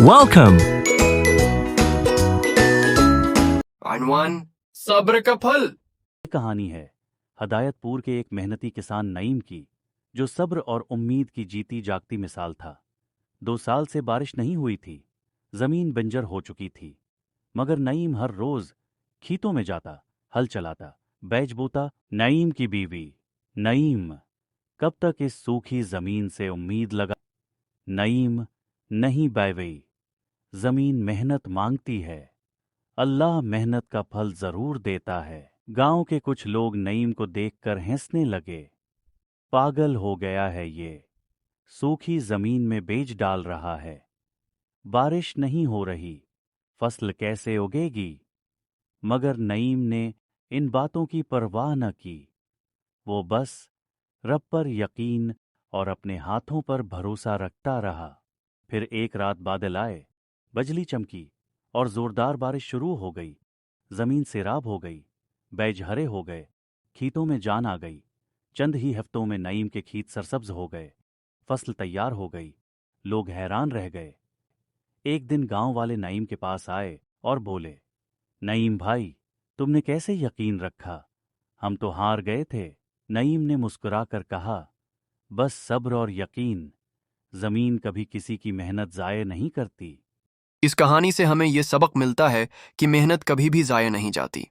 Welcome. عنوان صبر کا پھل۔ یہ کہانی ہے ہدایتپور کے ایک محنتی کسان نعیم کی، جو صبر اور امید کی جیتی جاگتی مثال تھا۔ 2 سال سے بارش نہیں ہوئی تھی، زمین بنجر ہو چکی تھی، مگر نعیم ہر روز کھیتوں میں جاتا، ہل چلاتا، بیج بوتا۔ نعیم کی بیوی: نعیم، کب تک اس سوکھی زمین سے امید لگا؟ نعیم: نہیں بیوی، زمین محنت مانگتی ہے، اللہ محنت کا پھل ضرور دیتا ہے۔ گاؤں کے کچھ لوگ نعیم کو دیکھ کر ہنسنے لگے۔ پاگل ہو گیا ہے یہ، سوکھی زمین میں بیج ڈال رہا ہے، بارش نہیں ہو رہی، فصل کیسے اگے گی؟ مگر نعیم نے ان باتوں کی پرواہ نہ کی، وہ بس رب پر یقین اور اپنے ہاتھوں پر بھروسہ رکھتا رہا۔ پھر ایک رات بادل آئے، بجلی چمکی اور زوردار بارش شروع ہو گئی۔ زمین سیراب ہو گئی، بیج ہرے ہو گئے، کھیتوں میں جان آ گئی۔ چند ہی ہفتوں میں نعیم کے کھیت سرسبز ہو گئے، فصل تیار ہو گئی، لوگ حیران رہ گئے۔ ایک دن گاؤں والے نعیم کے پاس آئے اور بولے، نعیم بھائی، تم نے کیسے یقین رکھا؟ ہم تو ہار گئے تھے۔ نعیم نے مسکرا کر کہا، بس صبر اور یقین، زمین کبھی کسی کی محنت ضائع نہیں کرتی۔ اس کہانی سے ہمیں یہ سبق ملتا ہے کہ محنت کبھی بھی ضائع نہیں جاتی۔